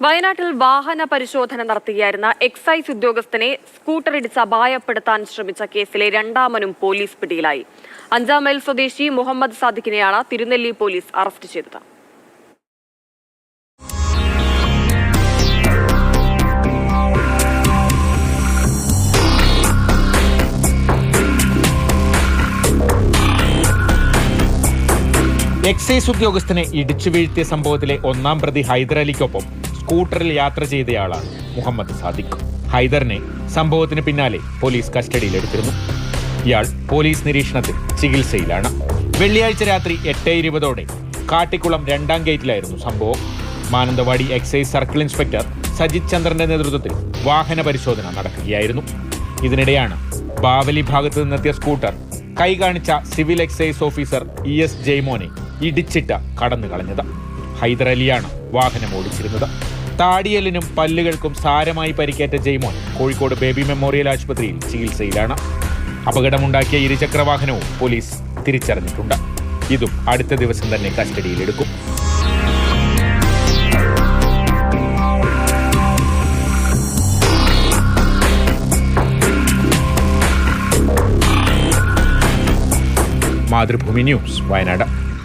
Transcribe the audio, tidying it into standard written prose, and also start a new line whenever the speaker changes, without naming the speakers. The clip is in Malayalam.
വയനാട്ടിൽ വാഹന പരിശോധന നടത്തുകയായിരുന്ന എക്സൈസ് ഉദ്യോഗസ്ഥനെ സ്കൂട്ടറിടിച്ച് അപായപ്പെടുത്താൻ ശ്രമിച്ച കേസിലെ രണ്ടാമനും പോലീസ് പിടിയിലായി. 5 മൈൽ സ്വദേശി മുഹമ്മദ് സാദിഖിനെയാണ് തിരുനെല്ലി പോലീസ് അറസ്റ്റ് ചെയ്തത്.
എക്സൈസ് ഉദ്യോഗസ്ഥനെ ഇടിച്ചു വീഴ്ത്തിയ സംഭവത്തിലെ 1-ാം പ്രതി ഹൈദരലിക്കൊപ്പം സ്കൂട്ടറിൽ യാത്ര ചെയ്തയാളാണ് മുഹമ്മദ് സാദിഖ്. ഹൈദറിനെ സംഭവത്തിന് പിന്നാലെ പോലീസ് കസ്റ്റഡിയിലെടുത്തിരുന്നു. ഇയാൾ പോലീസ് നിരീക്ഷണത്തിൽ ചികിത്സയിലാണ്. വെള്ളിയാഴ്ച രാത്രി 8:20 കാട്ടിക്കുളം 2-ാം ഗേറ്റിലായിരുന്നു സംഭവം. Mananthavady excise circle inspector Sajith ചന്ദ്രന്റെ നേതൃത്വത്തിൽ വാഹന പരിശോധന നടക്കുകയായിരുന്നു. ഇതിനിടെയാണ് ബാവലി ഭാഗത്ത് നിന്നെത്തിയ സ്കൂട്ടർ കൈ കാണിച്ച സിവിൽ എക്സൈസ് ഓഫീസർ ES ജയ്മോനെ ഇടിച്ചിട്ട് കടന്നു കളഞ്ഞത്. ഹൈദരലിയാണ് വാഹനം ഓടിച്ചിരുന്നത്. താടിയലിനും പല്ലുകൾക്കും സാരമായി പരിക്കേറ്റ ജയ്മോൻ കോഴിക്കോട് ബേബി മെമ്മോറിയൽ ആശുപത്രിയിൽ ചികിത്സയിലാണ്. അപകടമുണ്ടാക്കിയ ഇരുചക്ര വാഹനവും പോലീസ് തിരിച്ചറിഞ്ഞിട്ടുണ്ട്. ഇതും അടുത്ത ദിവസം തന്നെ കസ്റ്റഡിയിലെടുക്കും. മാതൃഭൂമി ന്യൂസ്, വയനാട്.